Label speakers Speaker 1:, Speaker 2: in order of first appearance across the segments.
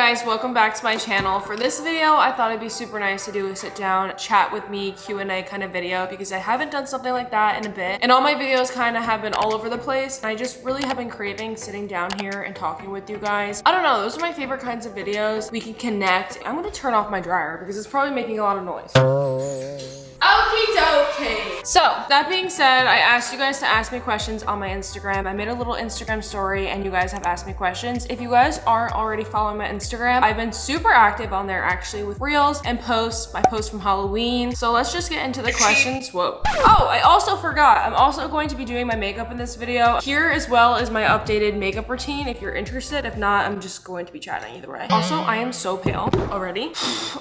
Speaker 1: guys, welcome back to my channel. For this video, I thought it'd be super nice to do a sit down, chat with me, Q&A kind of video because I haven't done something like that in a bit. And all my videos kind of have been all over the place. And I just really have been craving sitting down here and talking with you guys. I don't know, those are my favorite kinds of videos. We can connect. I'm gonna turn off my dryer because it's probably making a lot of noise. Okie dokie. So that being said, I asked you guys to ask me questions on my Instagram. I made a little Instagram story and you guys have asked me questions. If you guys aren't already following my Instagram, I've been super active on there actually with reels and posts, my posts from Halloween. So let's just get into the questions. Whoa. Oh, I also forgot. I'm also going to be doing my makeup in this video here as well as my updated makeup routine if you're interested. If not, I'm just going to be chatting either way. Also, I am so pale already.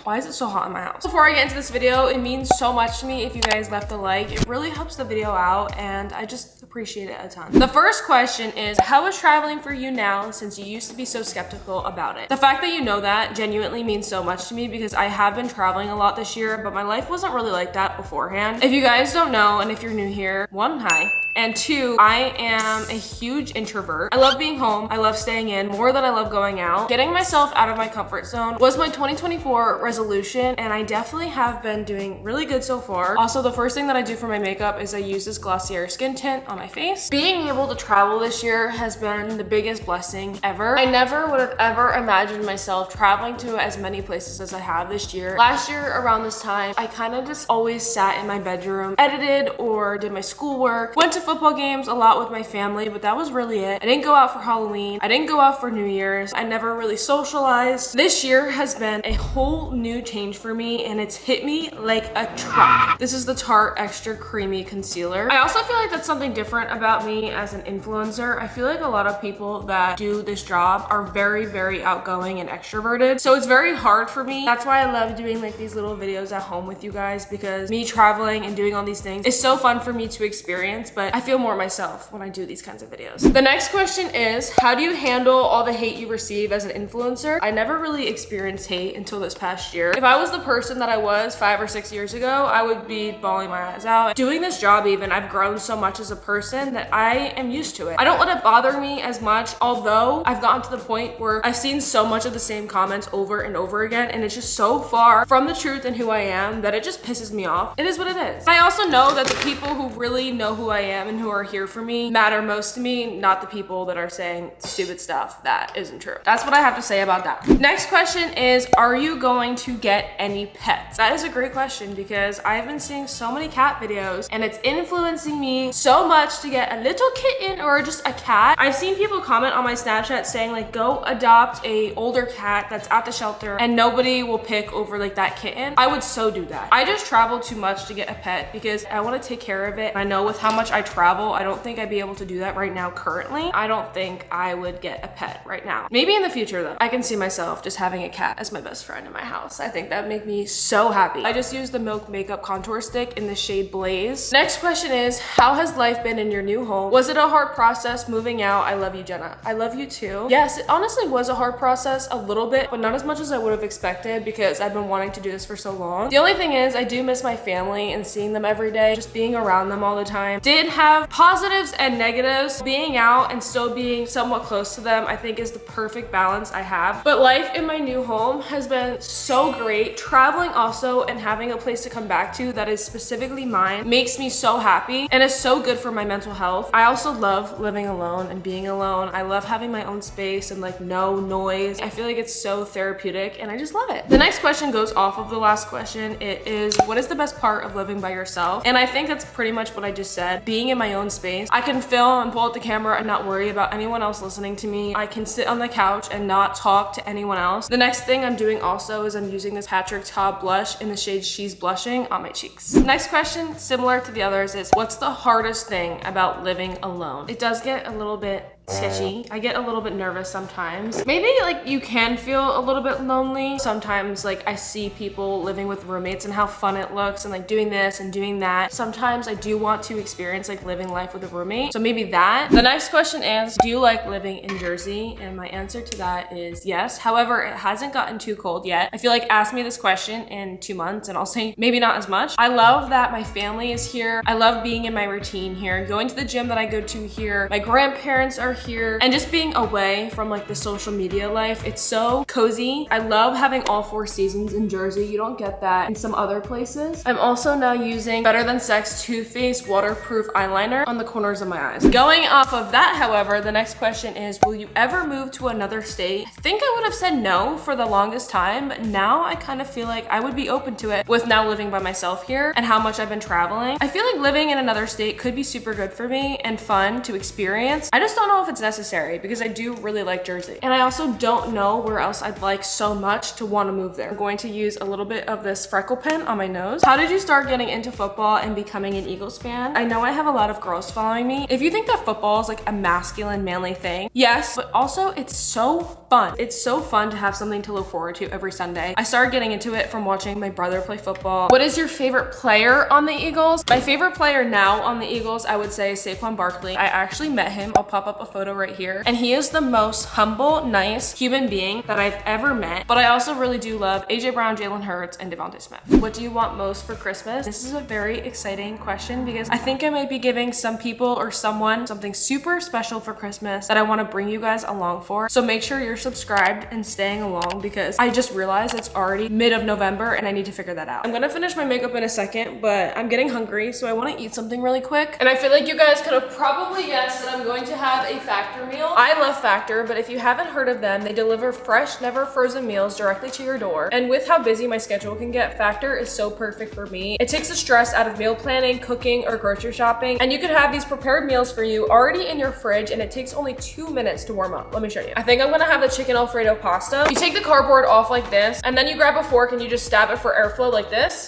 Speaker 1: Why is it so hot in my house? Before I get into this video, it means so much to me if you guys left a like. It really helps the video out and I just appreciate it a ton. The first question is, how is traveling for you now since you used to be so skeptical about it? The fact that you know that genuinely means so much to me because I have been traveling a lot this year, but my life wasn't really like that beforehand. If you guys don't know, and if you're new here, one, hi. And two, I am a huge introvert. I love being home. I love staying in more than I love going out. Getting myself out of my comfort zone was my 2024 resolution, and I definitely have been doing really good so far. Also, the first thing that I do for my makeup is I use this Glossier skin tint on my face. Being able to travel this year has been the biggest blessing ever. I never would have ever imagined myself traveling to as many places as I have this year. Last year around this time, I kind of just always sat in my bedroom, edited or did my schoolwork, went to football games a lot with my family, but that was really it. I didn't go out for Halloween. I didn't go out for New Year's. I never really socialized. This year has been a whole new change for me and it's hit me like a truck. This is the Tarte Extra Creamy Concealer. I also feel like that's something different about me as an influencer. I feel like a lot of people that do this job are very, very outgoing and extroverted. So it's very hard for me. That's why I love doing like these little videos at home with you guys because me traveling and doing all these things is so fun for me to experience, but I feel more myself when I do these kinds of videos. The next question is, how do you handle all the hate you receive as an influencer? I never really experienced hate until this past year. If I was the person that I was 5 or 6 years ago, I would be bawling my eyes out. Doing this job even, I've grown so much as a person that I am used to it. I don't let it bother me as much, although I've gotten to the point where I've seen so much of the same comments over and over again, and it's just so far from the truth and who I am that it just pisses me off. It is what it is. I also know that the people who really know who I am and who are here for me matter most to me, not the people that are saying stupid stuff that isn't true. That's what I have to say about that. Next question is, are you going to get any pets? That is a great question because I've been seeing so many cat videos and it's influencing me so much to get a little kitten or just a cat. I've seen people comment on my Snapchat saying like, go adopt a older cat that's at the shelter and nobody will pick over like that kitten. I would so do that. I just travel too much to get a pet because I want to take care of it. I know with how much I travel, I don't think I'd be able to do that right now currently. I don't think I would get a pet right now. Maybe in the future though. I can see myself just having a cat as my best friend in my house. I think that'd make me so happy. I just used the Milk Makeup Contour Stick in the shade Blaze. Next question is, how has life been in your new home? Was it a hard process moving out? I love you, Jenna. I love you too. Yes, it honestly was a hard process a little bit, but not as much as I would have expected because I've been wanting to do this for so long. The only thing is I do miss my family and seeing them every day, just being around them all the time. Did have positives and negatives. Being out and still being somewhat close to them, I think is the perfect balance I have. But life in my new home has been so great. Traveling also and having a place to come back to that is specifically mine makes me so happy and is so good for my mental health. I also love living alone and being alone. I love having my own space and like no noise. I feel like it's so therapeutic and I just love it. The next question goes off of the last question. It is, what is the best part of living by yourself? And I think that's pretty much what I just said. Being in my own space. I can film and pull out the camera and not worry about anyone else listening to me. I can sit on the couch and not talk to anyone else. The next thing I'm doing also is I'm using this Patrick Ta blush in the shade She's Blushing on my cheeks. Next question, similar to the others, is what's the hardest thing about living alone? It does get a little bit sketchy. I get a little bit nervous sometimes. Maybe like you can feel a little bit lonely. Sometimes like I see people living with roommates and how fun it looks and like doing this and doing that. Sometimes I do want to experience like living life with a roommate. So maybe that. The next question is, do you like living in Jersey? And my answer to that is yes. However, it hasn't gotten too cold yet. I feel like ask me this question in 2 months and I'll say maybe not as much. I love that my family is here. I love being in my routine here, going to the gym that I go to here. My grandparents are here and just being away from like the social media life. It's so cozy. I love having all 4 seasons in Jersey. You don't get that in some other places. I'm also now using Better Than Sex Too Faced waterproof eyeliner on the corners of my eyes. Going off of that, however, the next question is, will you ever move to another state? I think I would have said no for the longest time, but now I kind of feel like I would be open to it with now living by myself here and how much I've been traveling. I feel like living in another state could be super good for me and fun to experience. I just don't know if it's necessary because I do really like Jersey. And I also don't know where else I'd like so much to want to move there. I'm going to use a little bit of this freckle pen on my nose. How did you start getting into football and becoming an Eagles fan? I know I have a lot of girls following me. If you think that football is like a masculine, manly thing, yes, but also it's so fun. It's so fun to have something to look forward to every Sunday. I started getting into it from watching my brother play football. What is your favorite player on the Eagles? My favorite player now on the Eagles, I would say Saquon Barkley. I actually met him. I'll pop up a photo right here. And he is the most humble, nice human being that I've ever met. But I also really do love AJ Brown, Jalen Hurts, and Devontae Smith. What do you want most for Christmas? This is a very exciting question because I think I might be giving some people or someone something super special for Christmas that I want to bring you guys along for. So make sure you're subscribed and staying along because I just realized it's already mid of November and I need to figure that out. I'm gonna finish my makeup in a second, but I'm getting hungry, so I want to eat something really quick. And I feel like you guys could have probably guessed that I'm going to have a Factor meal. I love Factor, but if you haven't heard of them, they deliver fresh, never frozen meals directly to your door. And with how busy my schedule can get, Factor is so perfect for me. It takes the stress out of meal planning, cooking, or grocery shopping, and you can have these prepared meals for you already in your fridge, and it takes only 2 minutes to warm up. Let me show you. I think I'm gonna have the chicken Alfredo pasta. You take the cardboard off like this, and then you grab a fork and you just stab it for airflow like this.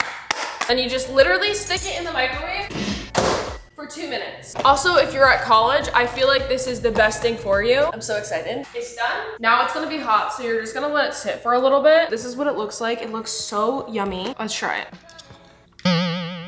Speaker 1: And you just literally stick it in the microwave for 2 minutes. Also, if you're at college, I feel like this is the best thing for you. I'm so excited. It's done. Now it's gonna be hot, so you're just gonna let it sit for a little bit. This is what it looks like. It looks so yummy. Let's try it.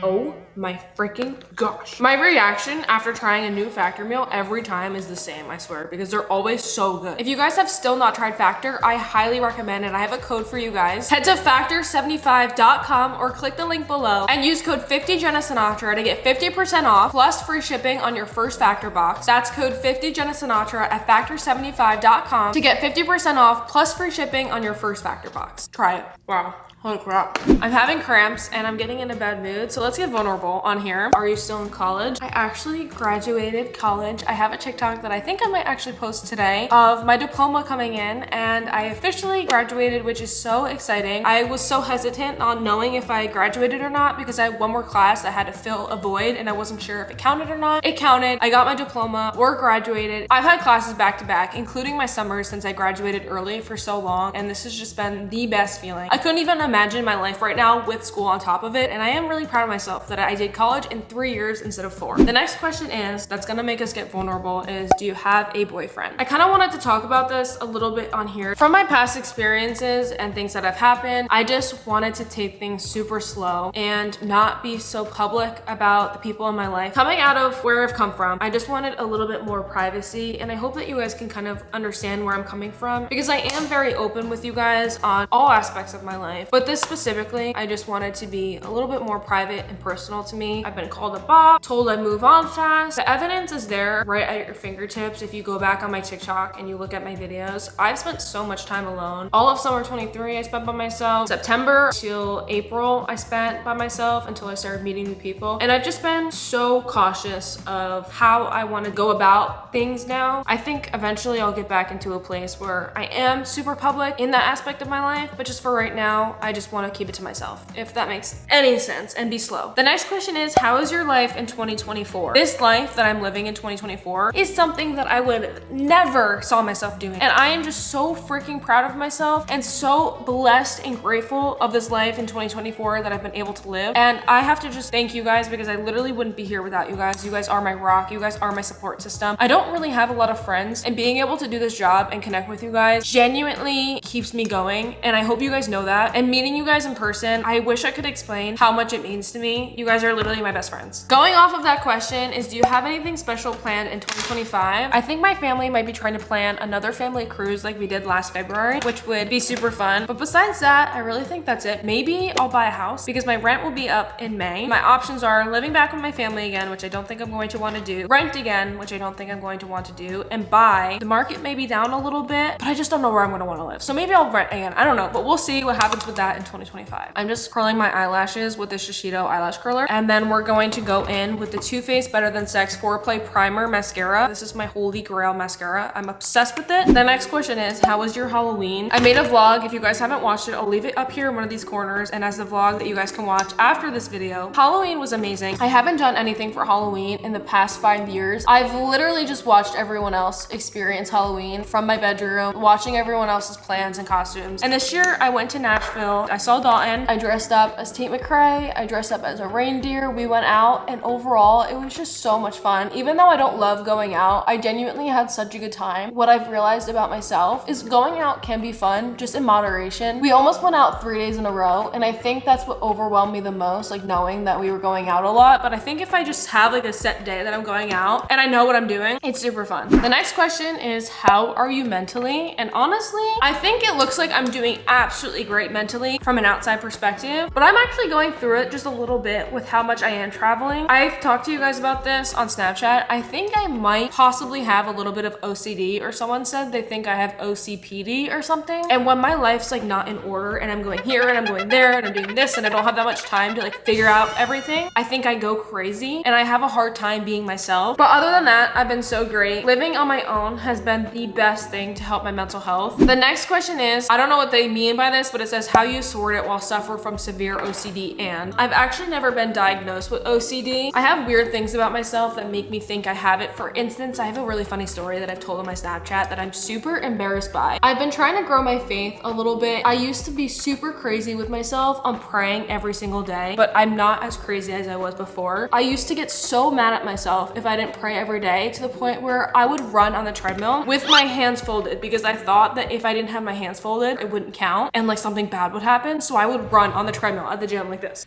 Speaker 1: Oh my freaking gosh. My reaction after trying a new Factor meal every time is the same, I swear, because they're always so good. If you guys have still not tried Factor, I highly recommend it. I have a code for you guys. Head to factor75.com or click the link below and use code 50JennaSinatra to get 50% off plus free shipping on your first Factor box. That's code 50JennaSinatra at factor75.com to get 50% off plus free shipping on your first Factor box. Try it. Wow. Holy crap. I'm having cramps and I'm getting in a bad mood, so let's get vulnerable on here. Are you still in college? I actually graduated college. I have a TikTok that I think I might actually post today of my diploma coming in, and I officially graduated, which is so exciting. I was so hesitant on knowing if I graduated or not because I had one more class that had to fill a void and I wasn't sure if it counted or not. It counted. I got my diploma. We're graduated. I've had classes back to back, including my summers since I graduated early for so long, and this has just been the best feeling. I couldn't even imagine my life right now with school on top of it, and I am really proud of myself that I did college in 3 years instead of 4. The next question is, that's gonna make us get vulnerable, is do you have a boyfriend? I kind of wanted to talk about this a little bit on here. From my past experiences and things that have happened, I just wanted to take things super slow and not be so public about the people in my life. Coming out of where I've come from, I just wanted a little bit more privacy, and I hope that you guys can kind of understand where I'm coming from because I am very open with you guys on all aspects of my life, but this specifically, I just wanted to be a little bit more private and personal to me. I've been called a bop, told I move on fast. The evidence is there right at your fingertips. If you go back on my TikTok and you look at my videos, I've spent so much time alone. All of summer 23, I spent by myself. September till April, I spent by myself until I started meeting new people. And I've just been so cautious of how I want to go about things now. I think eventually I'll get back into a place where I am super public in that aspect of my life, but just for right now, I just want to keep it to myself, if that makes any sense, and be slow. The next question is, how is your life in 2024? This life that I'm living in 2024 is something that I would never saw myself doing. And I am just so freaking proud of myself and so blessed and grateful of this life in 2024 that I've been able to live. And I have to just thank you guys because I literally wouldn't be here without you guys. You guys are my rock. You guys are my support system. I don't really have a lot of friends, and being able to do this job and connect with you guys genuinely keeps me going. And I hope you guys know that. And me meeting you guys in person, I wish I could explain how much it means to me. You guys are literally my best friends. Going off of that question is, do you have anything special planned in 2025? I think my family might be trying to plan another family cruise like we did last February, which would be super fun. But besides that, I really think that's it. Maybe I'll buy a house because my rent will be up in May. My options are living back with my family again, which I don't think I'm going to want to do, rent again, which I don't think I'm going to want to do, and buy. The market may be down a little bit, but I just don't know where I'm going to want to live. So maybe I'll rent again. I don't know, but we'll see what happens with that in 2025. I'm just curling my eyelashes with the Shiseido eyelash curler, and then we're going to go in with the Too Faced Better Than Sex Foreplay Primer Mascara. This is my holy grail mascara. I'm obsessed with it. The next question is, how was your Halloween? I made a vlog. If you guys haven't watched it, I'll leave it up here in one of these corners and as the vlog that you guys can watch after this video. Halloween was amazing. I haven't done anything for Halloween in the past 5 years. I've literally just watched everyone else experience Halloween from my bedroom, watching everyone else's plans and costumes. And this year I went to Nashville. I saw Dalton. I dressed up as Tate McRae. I dressed up as a reindeer. We went out, and overall it was just so much fun. Even though I don't love going out, I genuinely had such a good time. What I've realized about myself is going out can be fun, just in moderation. We almost went out 3 days in a row, and I think that's what overwhelmed me the most, like knowing that we were going out a lot. But I think if I just have like a set day that I'm going out and I know what I'm doing, it's super fun. The next question is, how are you mentally? And honestly, I think it looks like I'm doing absolutely great mentally from an outside perspective, but I'm actually going through it just a little bit with how much I am traveling. I've talked to you guys about this on Snapchat. I think I might possibly have a little bit of OCD, or someone said they think I have OCPD or something. And when my life's like not in order and I'm going here and I'm going there and I'm doing this and I don't have that much time to like figure out everything, I think I go crazy and I have a hard time being myself. But other than that, I've been so great. Living on my own has been the best thing to help my mental health. The next question is, I don't know what they mean by this, but it says how you sort it while suffer from severe OCD. And I've actually never been diagnosed with OCD. I have weird things about myself that make me think I have it. For instance, I have a really funny story that I've told on my Snapchat that I'm super embarrassed by. I've been trying to grow my faith a little bit. I used to be super crazy with myself on praying every single day, but I'm not as crazy as I was before. I used to get so mad at myself if I didn't pray every day, to the point where I would run on the treadmill with my hands folded, because I thought that if I didn't have my hands folded, it wouldn't count and like something bad would happen. So I would run on the treadmill at the gym like this.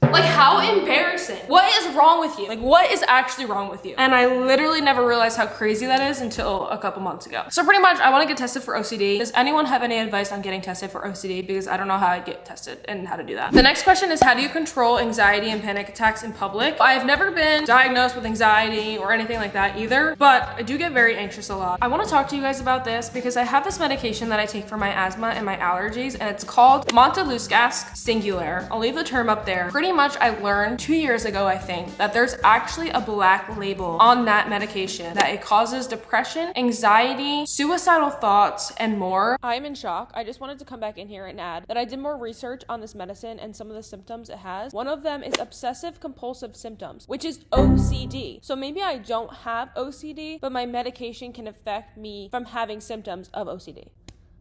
Speaker 1: Like, how embarrassing. What is wrong with you? Like, what is actually wrong with you? And I literally never realized how crazy that is until a couple months ago. So pretty much I want to get tested for OCD. Does anyone have any advice on getting tested for OCD? Because I don't know how I'd get tested and how to do that. The next question is, how do you control anxiety and panic attacks in public? I've never been diagnosed with anxiety or anything like that either, but I do get very anxious a lot. I want to talk to you guys about this because I have this medication that I take for my asthma and my allergies, and it's called Montelukast Singular. I'll leave the term up there. Pretty much I learned 2 years ago, I think, that there's actually a black label on that medication, that it causes depression, anxiety, suicidal thoughts, and more. I'm in shock. I just wanted to come back in here and add that I did more research on this medicine and some of the symptoms it has. One of them is obsessive compulsive symptoms, which is OCD. So maybe I don't have OCD, but my medication can affect me from having symptoms of OCD.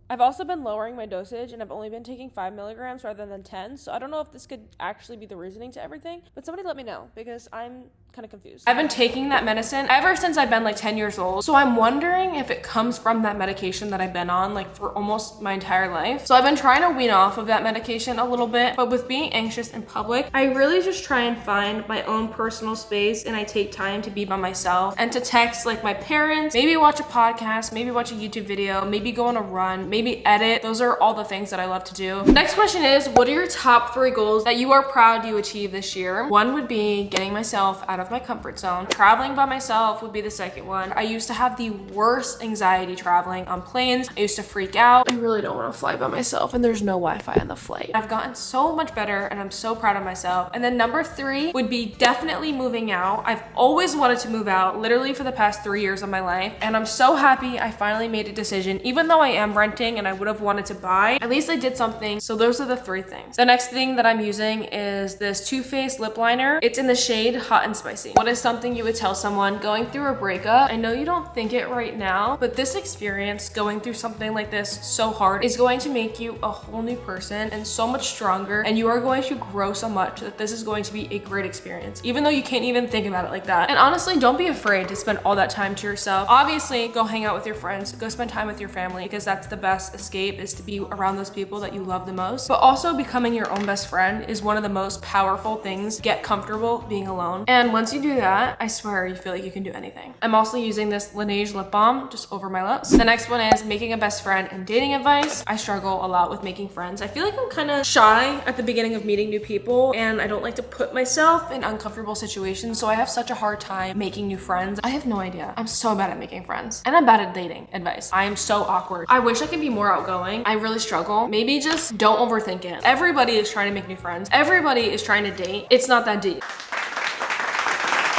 Speaker 1: I've also been lowering my dosage, and I've only been taking 5 milligrams rather than 10. So I don't know if this could actually be the reasoning to everything, but somebody let me know because I'm kind of confused. I've been taking that medicine ever since I've been like 10 years old. So I'm wondering if it comes from that medication that I've been on like for almost my entire life. So I've been trying to wean off of that medication a little bit, but with being anxious in public, I really just try and find my own personal space, and I take time to be by myself and to text like my parents, maybe watch a podcast, maybe watch a YouTube video, maybe go on a run, maybe edit. Those are all the things that I love to do. Next question is, what are your top 3 goals that you are proud you achieved this year? One would be getting myself out of my comfort zone. Traveling by myself would be the second one. I used to have the worst anxiety traveling on planes. I used to freak out. I really don't want to fly by myself, and there's no Wi-Fi on the flight. I've gotten so much better, and I'm so proud of myself. And then number 3 would be definitely moving out. I've always wanted to move out, literally for the past 3 years of my life, and I'm so happy I finally made a decision. Even though I am renting and I would have wanted to buy, at least I did something. So those are the 3 things. The next thing that I'm using is this Too Faced lip liner. It's in the shade Hot and Spicy. spicy. What is something you would tell someone going through a breakup? I know you don't think it right now, but this experience, going through something like this so hard, is going to make you a whole new person and so much stronger, and you are going to grow so much that this is going to be a great experience, even though you can't even think about it like that. And honestly, don't be afraid to spend all that time to yourself. Obviously, go hang out with your friends, go spend time with your family, because that's the best escape, is to be around those people that you love the most. But also, becoming your own best friend is one of the most powerful things. Get comfortable being alone. And once you do that, I swear you feel like you can do anything. I'm also using this Laneige lip balm just over my lips. The next one is making a best friend and dating advice. I struggle a lot with making friends. I feel like I'm kind of shy at the beginning of meeting new people, and I don't like to put myself in uncomfortable situations, so I have such a hard time making new friends. I have no idea. I'm so bad at making friends, and I'm bad at dating advice. I am so awkward. I wish I could be more outgoing. I really struggle. Maybe just don't overthink it. Everybody is trying to make new friends. Everybody is trying to date. It's not that deep.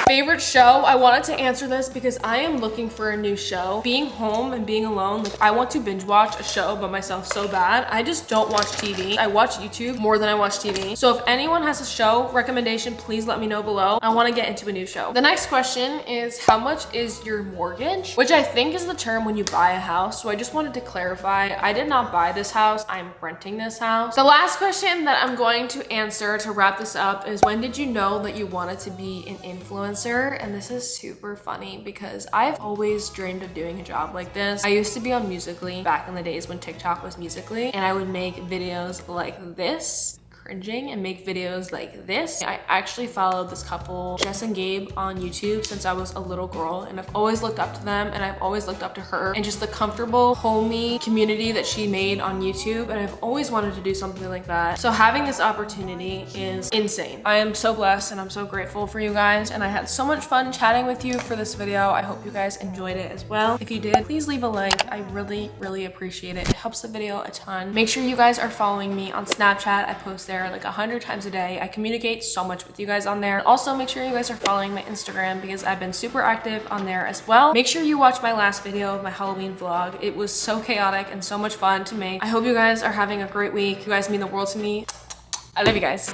Speaker 1: Favorite show? I wanted to answer this because I am looking for a new show. Being home and being alone, like, I want to binge watch a show by myself so bad. I just don't watch TV. I watch YouTube more than I watch TV. So if anyone has a show recommendation, please let me know below. I want to get into a new show. The next question is, how much is your mortgage? Which I think is the term when you buy a house. So I just wanted to clarify, I did not buy this house. I'm renting this house. The last question that I'm going to answer to wrap this up is, when did you know that you wanted to be an influencer? And this is super funny because I've always dreamed of doing a job like this. I used to be on Musical.ly back in the days when TikTok was Musical.ly, and I would make videos like this, cringing, and make videos like this. I actually followed this couple, Jess and Gabe, on YouTube since I was a little girl, and I've always looked up to them, and I've always looked up to her and just the comfortable, homey community that she made on YouTube, and I've always wanted to do something like that. So having this opportunity is insane. I am so blessed and I'm so grateful for you guys, and I had so much fun chatting with you for this video. I hope you guys enjoyed it as well. If you did, please leave a like. I really appreciate it. It helps the video a ton. Make sure you guys are following me on Snapchat. I post there like 100 times a day. I communicate so much with you guys on there. Also, make sure you guys are following my Instagram because I've been super active on there as well. Make sure you watch my last video of my Halloween vlog. It was so chaotic and so much fun to make. I hope you guys are having a great week. You guys mean the world to me. I love you guys.